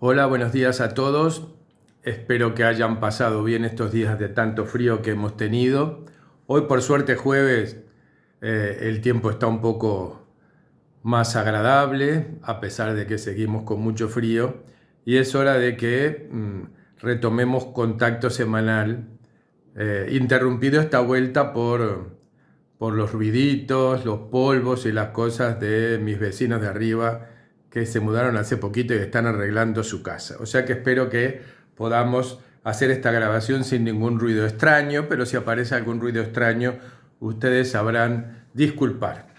Hola, buenos días a todos. Espero que hayan pasado bien estos días de tanto frío que hemos tenido. Hoy, por suerte, jueves, el tiempo está un poco más agradable, a pesar de que seguimos con mucho frío, y es hora de que retomemos contacto semanal, interrumpido esta vuelta por los ruiditos, los polvos y las cosas de mis vecinos de arriba que se mudaron hace poquito y están arreglando su casa. O sea que espero que podamos hacer esta grabación sin ningún ruido extraño, pero si aparece algún ruido extraño, ustedes sabrán disculpar.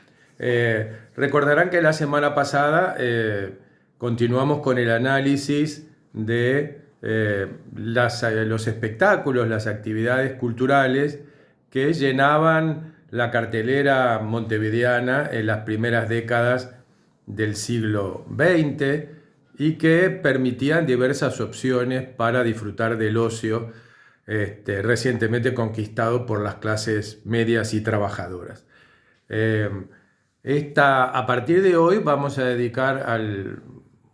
Recordarán que la semana pasada continuamos con el análisis de los espectáculos, las actividades culturales que llenaban la cartelera montevideana en las primeras décadas del siglo XX y que permitían diversas opciones para disfrutar del ocio recientemente conquistado por las clases medias y trabajadoras. Eh, a partir de hoy vamos a dedicar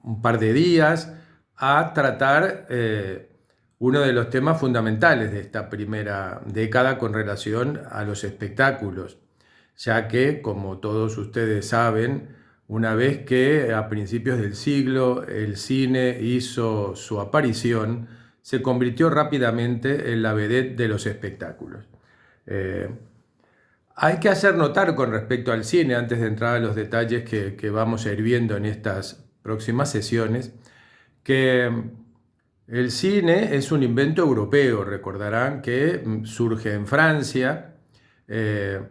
un par de días a tratar uno de los temas fundamentales de esta primera década con relación a los espectáculos, ya que, como todos ustedes saben, una vez que a principios del siglo el cine hizo su aparición, se convirtió rápidamente en la vedette de los espectáculos. Eh, Hay que hacer notar con respecto al cine, antes de entrar a los detalles que vamos a ir viendo en estas próximas sesiones, que el cine es un invento europeo. Recordarán que surge en Francia eh,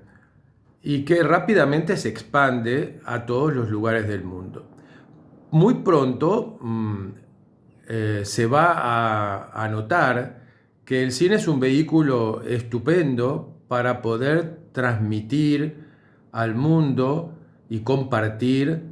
y que rápidamente se expande a todos los lugares del mundo. Muy pronto se va a notar que el cine es un vehículo estupendo para poder transmitir al mundo y compartir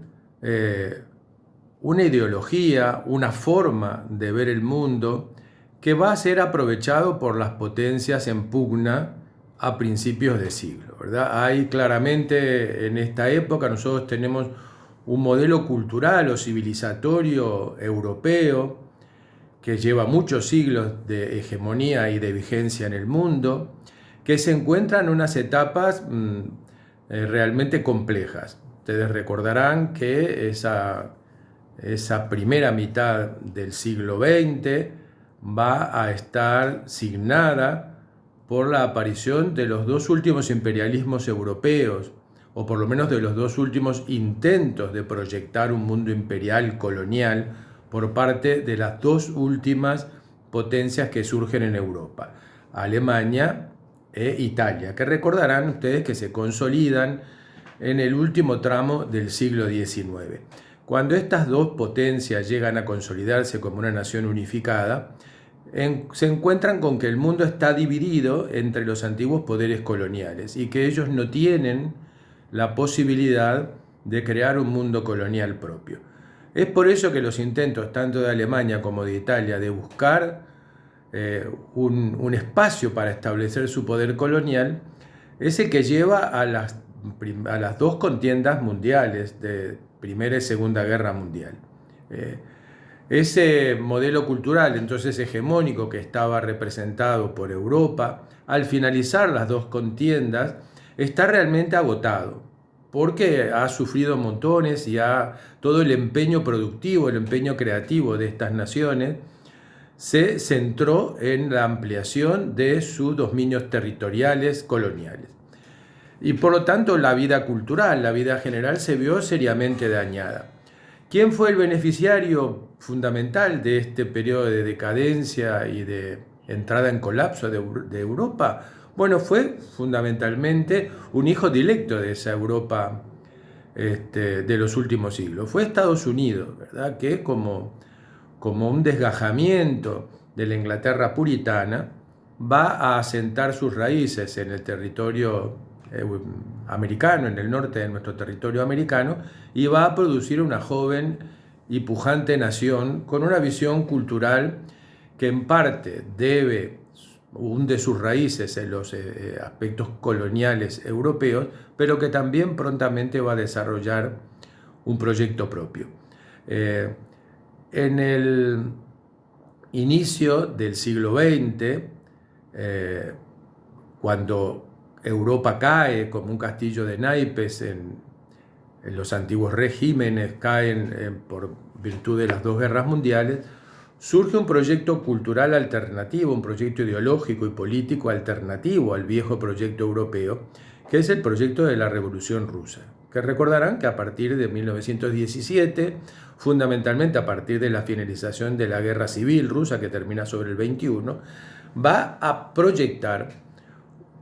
una ideología, una forma de ver el mundo que va a ser aprovechado por las potencias en pugna a principios de siglo, ¿verdad? Hay claramente en esta época nosotros tenemos un modelo cultural o civilizatorio europeo que lleva muchos siglos de hegemonía y de vigencia en el mundo, que se encuentra en unas etapas realmente complejas. Ustedes recordarán que esa primera mitad del siglo XX va a estar signada por la aparición de los dos últimos imperialismos europeos, o por lo menos de los dos últimos intentos de proyectar un mundo imperial colonial por parte de las dos últimas potencias que surgen en Europa, Alemania e Italia, que recordarán ustedes que se consolidan en el último tramo del siglo XIX. Cuando estas dos potencias llegan a consolidarse como una nación unificada, se encuentran con que el mundo está dividido entre los antiguos poderes coloniales y que ellos no tienen la posibilidad de crear un mundo colonial propio. Es por eso que los intentos tanto de Alemania como de Italia de buscar un espacio para establecer su poder colonial es el que lleva a las dos contiendas mundiales de Primera y Segunda Guerra Mundial. Ese modelo cultural entonces hegemónico que estaba representado por Europa, al finalizar las dos contiendas, está realmente agotado, porque ha sufrido montones y todo el empeño productivo, el empeño creativo de estas naciones se centró en la ampliación de sus dominios territoriales coloniales. Y por lo tanto la vida cultural, la vida general se vio seriamente dañada. ¿Quién fue el beneficiario fundamental de este periodo de decadencia y de entrada en colapso de Europa? Bueno, fue fundamentalmente un hijo directo de esa Europa de los últimos siglos. Fue Estados Unidos, ¿verdad? Que como un desgajamiento de la Inglaterra puritana, va a asentar sus raíces en el territorio americano, en el norte de nuestro territorio americano, y va a producir una joven y pujante nación con una visión cultural que en parte hunde sus raíces en los aspectos coloniales europeos, pero que también prontamente va a desarrollar un proyecto propio. En el inicio del siglo XX, cuando Europa cae como un castillo de naipes en los antiguos regímenes, caen por virtud de las dos guerras mundiales, surge un proyecto cultural alternativo, un proyecto ideológico y político alternativo al viejo proyecto europeo, que es el proyecto de la Revolución Rusa, que recordarán que a partir de 1917, fundamentalmente a partir de la finalización de la Guerra Civil Rusa, que termina sobre el 21, va a proyectar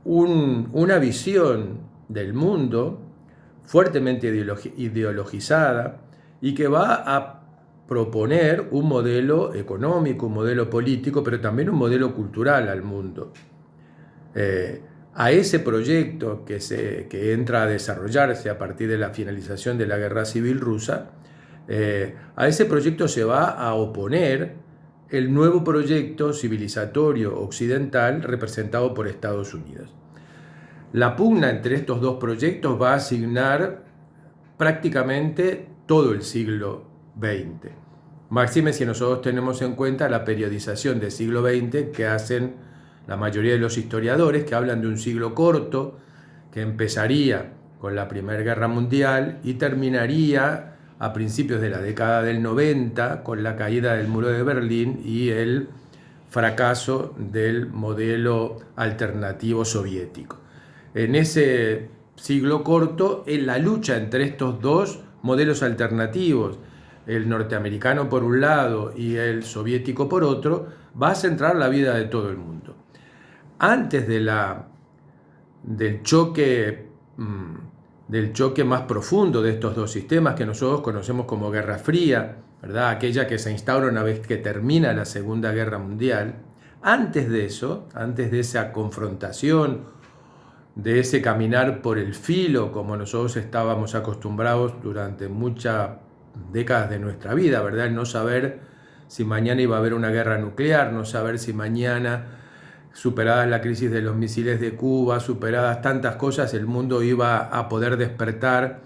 una visión del mundo fuertemente ideologizada y que va a proponer un modelo económico, un modelo político, pero también un modelo cultural al mundo. A ese proyecto que entra a desarrollarse a partir de la finalización de la Guerra Civil Rusa, a ese proyecto se va a oponer el nuevo proyecto civilizatorio occidental representado por Estados Unidos. La pugna entre estos dos proyectos va a asignar prácticamente todo el siglo XX. Máxime si nosotros tenemos en cuenta la periodización del siglo XX que hacen la mayoría de los historiadores, que hablan de un siglo corto, que empezaría con la Primera Guerra Mundial y terminaría a principios de la década del 90 con la caída del muro de Berlín y el fracaso del modelo alternativo soviético. En ese siglo corto, en la lucha entre estos dos modelos alternativos, el norteamericano por un lado y el soviético por otro, va a centrar la vida de todo el mundo. Antes del choque más profundo de estos dos sistemas que nosotros conocemos como Guerra Fría, ¿verdad? Aquella que se instaura una vez que termina la Segunda Guerra Mundial, antes de eso, antes de esa confrontación, de ese caminar por el filo, como nosotros estábamos acostumbrados durante muchas décadas de nuestra vida, ¿verdad? El no saber si mañana iba a haber una guerra nuclear, no saber si mañana, superada la crisis de los misiles de Cuba, superadas tantas cosas, el mundo iba a poder despertar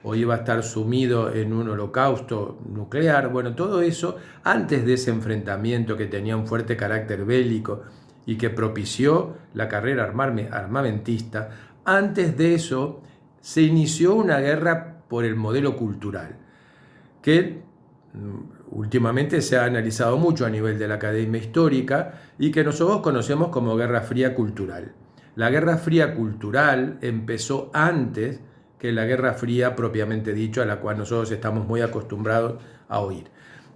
o iba a estar sumido en un holocausto nuclear. Bueno, todo eso, antes de ese enfrentamiento que tenía un fuerte carácter bélico y que propició la carrera armamentista, antes de eso se inició una guerra por el modelo cultural, que últimamente se ha analizado mucho a nivel de la academia histórica y que nosotros conocemos como Guerra Fría cultural. La Guerra Fría cultural empezó antes que la Guerra Fría propiamente dicho, a la cual nosotros estamos muy acostumbrados a oír.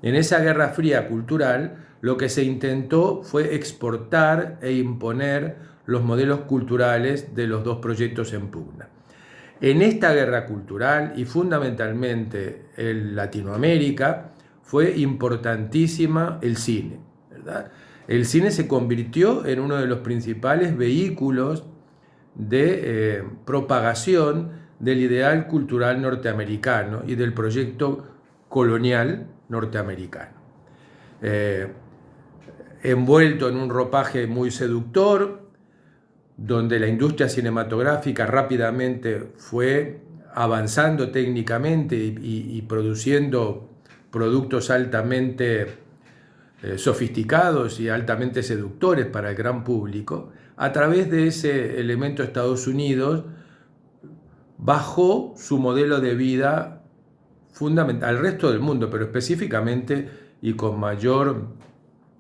En esa Guerra Fría cultural, lo que se intentó fue exportar e imponer los modelos culturales de los dos proyectos en pugna. En esta guerra cultural, y fundamentalmente en Latinoamérica, fue importantísima el cine, ¿verdad? El cine se convirtió en uno de los principales vehículos de propagación del ideal cultural norteamericano y del proyecto colonial norteamericano. Envuelto en un ropaje muy seductor, donde la industria cinematográfica rápidamente fue avanzando técnicamente y produciendo productos altamente sofisticados y altamente seductores para el gran público. A través de ese elemento Estados Unidos bajó su modelo de vida fundamental al resto del mundo, pero específicamente y con mayor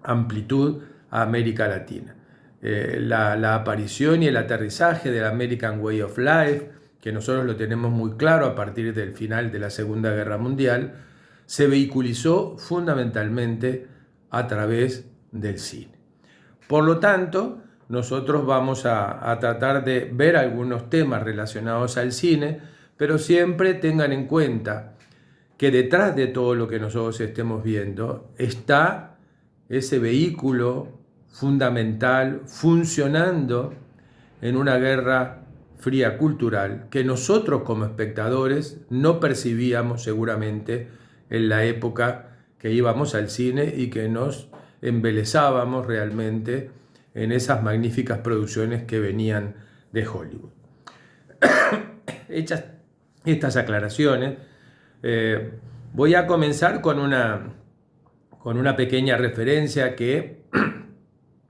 amplitud a América Latina. La aparición y el aterrizaje del American Way of Life, que nosotros lo tenemos muy claro a partir del final de la Segunda Guerra Mundial, se vehiculizó fundamentalmente a través del cine. Por lo tanto, nosotros vamos a tratar de ver algunos temas relacionados al cine, pero siempre tengan en cuenta que detrás de todo lo que nosotros estemos viendo está ese vehículo fundamental funcionando en una guerra fría cultural que nosotros como espectadores no percibíamos seguramente en la época que íbamos al cine y que nos embelezábamos realmente en esas magníficas producciones que venían de Hollywood. Hechas estas aclaraciones, voy a comenzar con una con una pequeña referencia que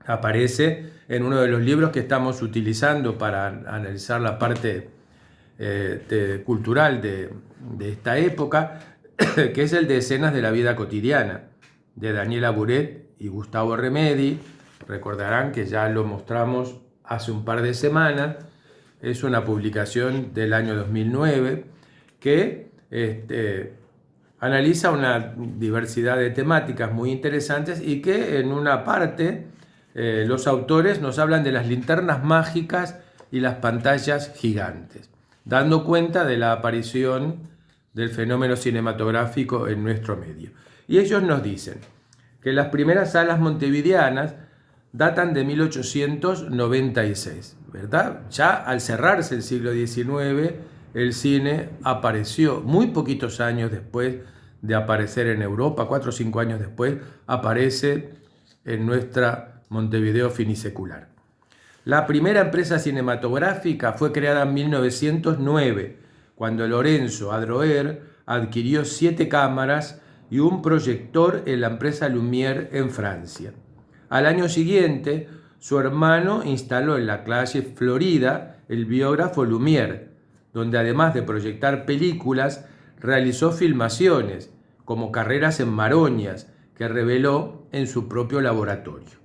aparece en uno de los libros que estamos utilizando para analizar la parte cultural de esta época, que es el de Escenas de la Vida Cotidiana, de Daniela Buret y Gustavo Remedi. Recordarán que ya lo mostramos hace un par de semanas. Es una publicación del año 2009 que analiza una diversidad de temáticas muy interesantes y que en una parte los autores nos hablan de las linternas mágicas y las pantallas gigantes, dando cuenta de la aparición del fenómeno cinematográfico en nuestro medio. Y ellos nos dicen que las primeras salas montevideanas datan de 1896, ¿verdad? Ya al cerrarse el siglo XIX, el cine apareció muy poquitos años después de aparecer en Europa, 4 o 5 años después, aparece en nuestra Montevideo finisecular. La primera empresa cinematográfica fue creada en 1909, cuando Lorenzo Adroer adquirió 7 cámaras y un proyector en la empresa Lumière en Francia. Al año siguiente, su hermano instaló en la calle Florida el biógrafo Lumière, donde además de proyectar películas, realizó filmaciones, como Carreras en Maroñas, que reveló en su propio laboratorio.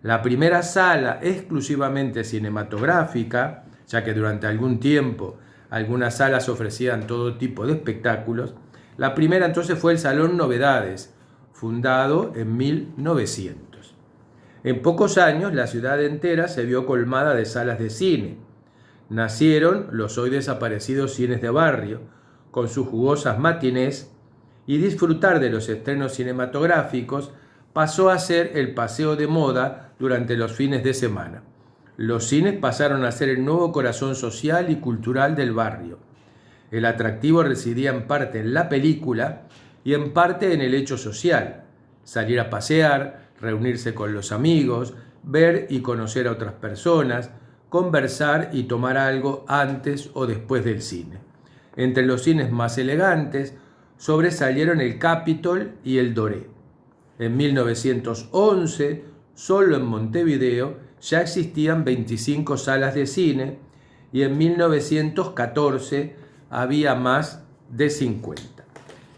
La primera sala exclusivamente cinematográfica, ya que durante algún tiempo algunas salas ofrecían todo tipo de espectáculos, la primera entonces fue el Salón Novedades, fundado en 1900. En pocos años la ciudad entera se vio colmada de salas de cine. Nacieron los hoy desaparecidos cines de barrio, con sus jugosas matinés, y disfrutar de los estrenos cinematográficos pasó a ser el paseo de moda durante los fines de semana. Los cines pasaron a ser el nuevo corazón social y cultural del barrio. El atractivo residía en parte en la película y en parte en el hecho social: salir a pasear, reunirse con los amigos, ver y conocer a otras personas, conversar y tomar algo antes o después del cine. Entre los cines más elegantes sobresalieron el Capitol y el Doré. En 1911, solo en Montevideo, ya existían 25 salas de cine y en 1914 había más de 50.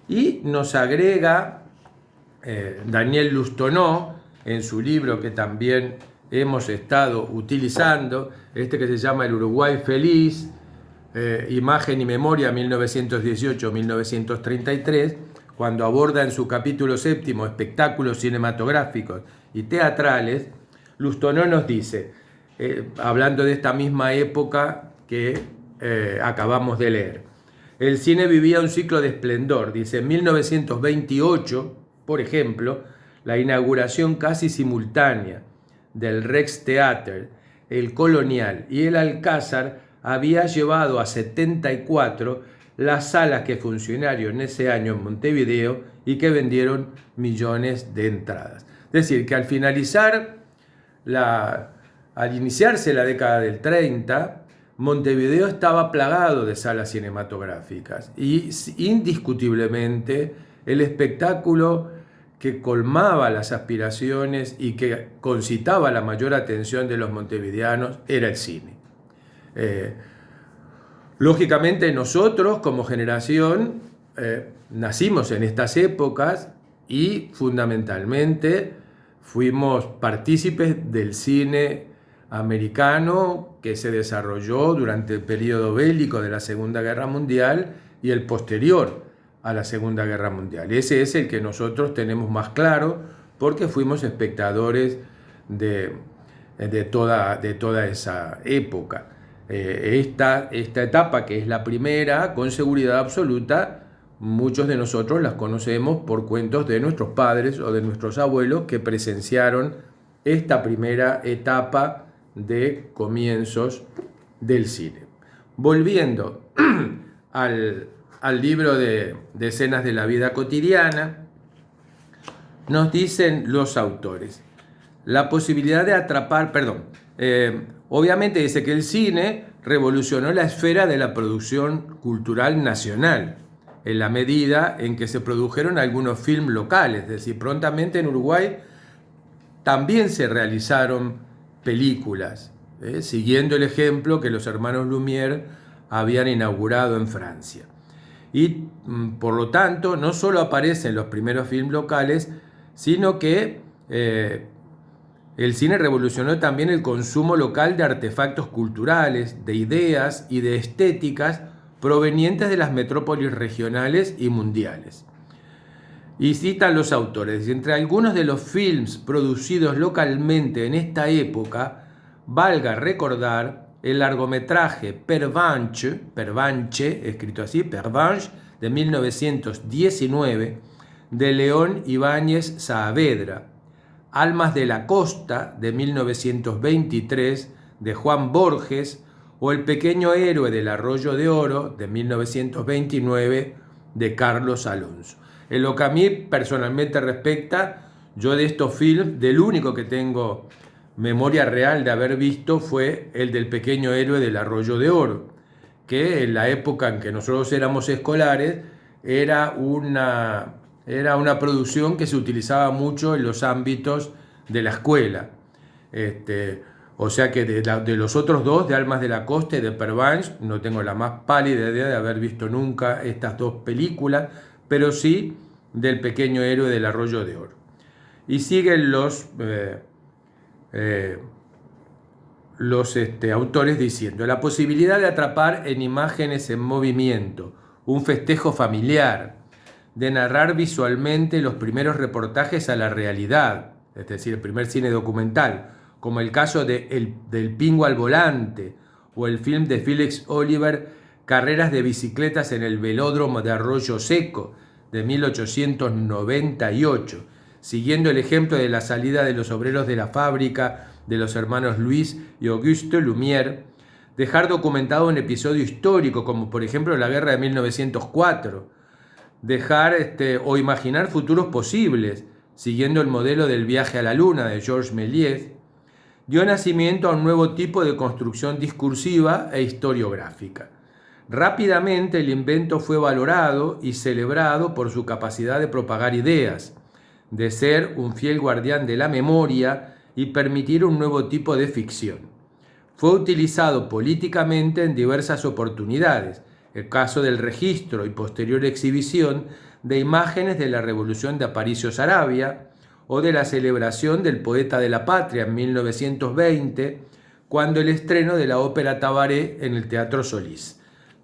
Y nos agrega Daniel Lustonó en su libro que también hemos estado utilizando, que se llama El Uruguay Feliz, Imagen y Memoria 1918-1933, cuando aborda en su capítulo 7 espectáculos cinematográficos y teatrales. Lustonó nos dice, hablando de esta misma época que acabamos de leer, el cine vivía un ciclo de esplendor. Dice, en 1928, por ejemplo, la inauguración casi simultánea del Rex Theater, el Colonial y el Alcázar había llevado a 74 las salas que funcionaron en ese año en Montevideo y que vendieron millones de entradas. Es decir, que al iniciarse la década del 30, Montevideo estaba plagado de salas cinematográficas y indiscutiblemente el espectáculo que colmaba las aspiraciones y que concitaba la mayor atención de los montevideanos era el cine. Lógicamente nosotros como generación nacimos en estas épocas y fundamentalmente fuimos partícipes del cine americano que se desarrolló durante el periodo bélico de la Segunda Guerra Mundial y el posterior a la Segunda Guerra Mundial. Ese es el que nosotros tenemos más claro porque fuimos espectadores de toda esa época. Esta etapa, que es la primera, con seguridad absoluta, muchos de nosotros las conocemos por cuentos de nuestros padres o de nuestros abuelos que presenciaron esta primera etapa de comienzos del cine. Volviendo al libro de Escenas de la Vida Cotidiana, nos dicen los autores, la posibilidad de atrapar, obviamente dice que el cine revolucionó la esfera de la producción cultural nacional. en la medida en que se produjeron algunos films locales, es decir, prontamente en Uruguay también se realizaron películas, siguiendo el ejemplo que los hermanos Lumière habían inaugurado en Francia. Y por lo tanto, no solo aparecen los primeros films locales, sino que el cine revolucionó también el consumo local de artefactos culturales, de ideas y de estéticas provenientes de las metrópolis regionales y mundiales. Y citan los autores: entre algunos de los films producidos localmente en esta época, valga recordar el largometraje Pervenche, escrito así, Pervenche, de 1919, de León Ibáñez Saavedra, Almas de la Costa, de 1923, de Juan Borges, o El pequeño héroe del Arroyo de Oro, de 1929, de Carlos Alonso. En lo que a mí personalmente respecta, yo de estos films, del único que tengo memoria real de haber visto fue el del pequeño héroe del Arroyo de Oro, que en la época en que nosotros éramos escolares era una producción que se utilizaba mucho en los ámbitos de la escuela. O sea que de los otros dos, de Almas de la Costa y de Pervenche, no tengo la más pálida idea de haber visto nunca estas dos películas, pero sí del pequeño héroe del Arroyo de Oro. Y siguen los autores diciendo: la posibilidad de atrapar en imágenes en movimiento un festejo familiar, de narrar visualmente los primeros reportajes a la realidad, es decir, el primer cine documental, como el caso del Pingo al Volante, o el film de Félix Oliver, Carreras de bicicletas en el velódromo de Arroyo Seco, de 1898, siguiendo el ejemplo de la salida de los obreros de la fábrica de los hermanos Luis y Auguste Lumière, dejar documentado un episodio histórico, como por ejemplo la guerra de 1904, dejar o imaginar futuros posibles, siguiendo el modelo del viaje a la luna de Georges Méliès, dio nacimiento a un nuevo tipo de construcción discursiva e historiográfica. Rápidamente el invento fue valorado y celebrado por su capacidad de propagar ideas, de ser un fiel guardián de la memoria y permitir un nuevo tipo de ficción. Fue utilizado políticamente en diversas oportunidades, el caso del registro y posterior exhibición de imágenes de la Revolución de Aparicio Saravia o de la celebración del Poeta de la Patria en 1920, cuando el estreno de la ópera Tabaré en el Teatro Solís.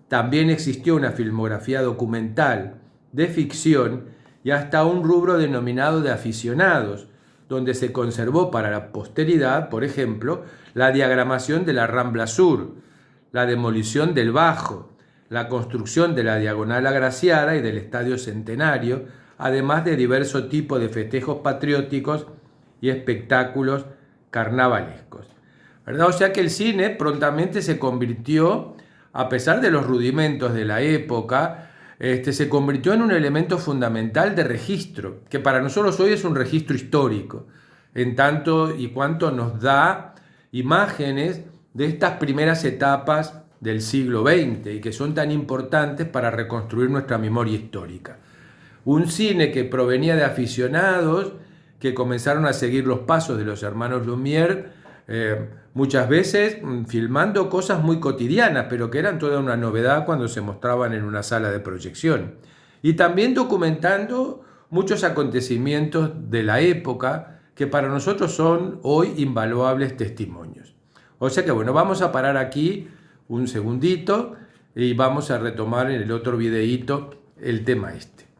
También existió una filmografía documental de ficción y hasta un rubro denominado de aficionados, donde se conservó para la posteridad, por ejemplo, la diagramación de la Rambla Sur, la demolición del Bajo, la construcción de la Diagonal Agraciada y del Estadio Centenario, además de diversos tipos de festejos patrióticos y espectáculos carnavalescos, ¿verdad? O sea que el cine prontamente se convirtió, a pesar de los rudimentos de la época, se convirtió en un elemento fundamental de registro, que para nosotros hoy es un registro histórico, en tanto y cuanto nos da imágenes de estas primeras etapas del siglo XX y que son tan importantes para reconstruir nuestra memoria histórica. Un cine que provenía de aficionados que comenzaron a seguir los pasos de los hermanos Lumière, muchas veces filmando cosas muy cotidianas, pero que eran toda una novedad cuando se mostraban en una sala de proyección. Y también documentando muchos acontecimientos de la época que para nosotros son hoy invaluables testimonios. O sea que bueno, vamos a parar aquí un segundito y vamos a retomar en el otro videíto el tema este.